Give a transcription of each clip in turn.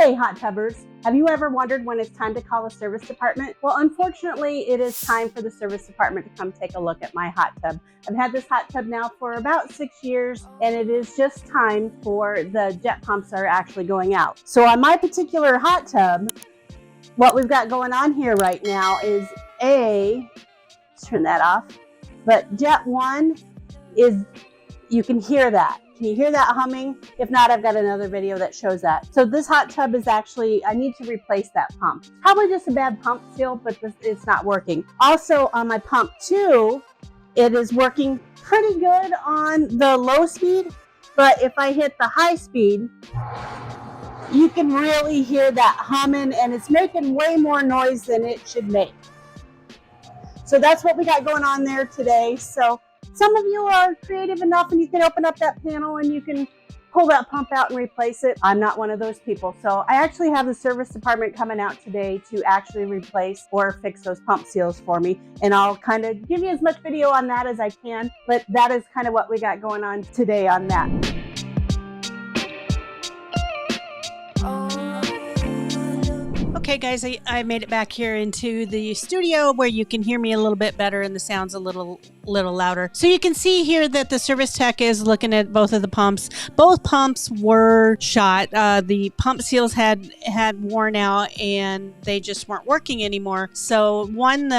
Hey hot tubbers, have you ever wondered when it's time to call a service department? Well, unfortunately, it is time for the service department to come take a look at my hot tub. I've had this hot tub now for about 6 years, and it is just time for the jet pumps are actually going out. So on my particular hot tub, what we've got going on here right now is let's turn that off, but jet 1 is, you can hear that. Can you hear that humming? If not, I've got another video that shows that. So this hot tub is actually, I need to replace that pump. Probably just a bad pump seal, but it's not working. Also on my pump 2, it is working pretty good on the low speed, but if I hit the high speed, you can really hear that humming, and it's making way more noise than it should make. So that's what we got going on there today. So some of you are creative enough and you can open up that panel and you can pull that pump out and replace it. I'm not one of those people. So I actually have the service department coming out today to actually replace or fix those pump seals for me. And I'll kind of give you as much video on that as I can, but that is kind of what we got going on today on that. Okay guys, I made it back here into the studio where you can hear me a little bit better and the sound's a little louder. So you can see here that the service tech is looking at both of the pumps. Both pumps were shot. The pump seals had worn out and they just weren't working anymore. So one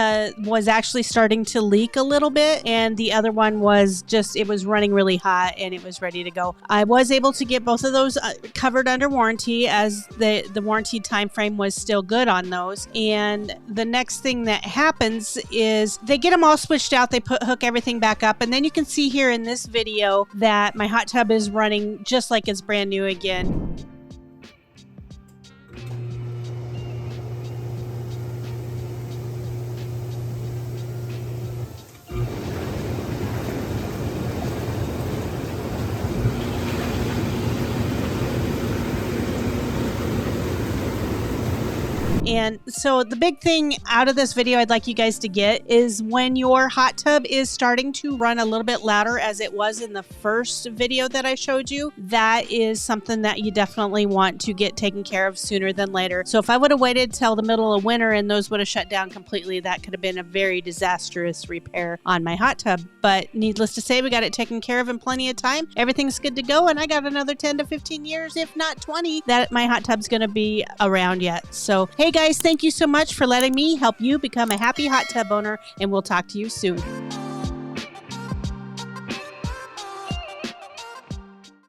was actually starting to leak a little bit, and the other one was just, it was running really hot and it was ready to go. I was able to get both of those covered under warranty, as the warranty time frame was still good on those. And the next thing that happens is they get them all switched out, they hook everything back up, and then you can see here in this video that my hot tub is running just like it's brand new again. And so the big thing out of this video I'd like you guys to get is when your hot tub is starting to run a little bit louder, as it was in the first video that I showed you, that is something that you definitely want to get taken care of sooner than later. So if I would have waited till the middle of winter and those would have shut down completely, that could have been a very disastrous repair on my hot tub. But needless to say, we got it taken care of in plenty of time. Everything's good to go, and I got another 10 to 15 years, if not 20, that my hot tub's going to be around yet. So hey guys, thank you so much for letting me help you become a happy hot tub owner, and we'll talk to you soon.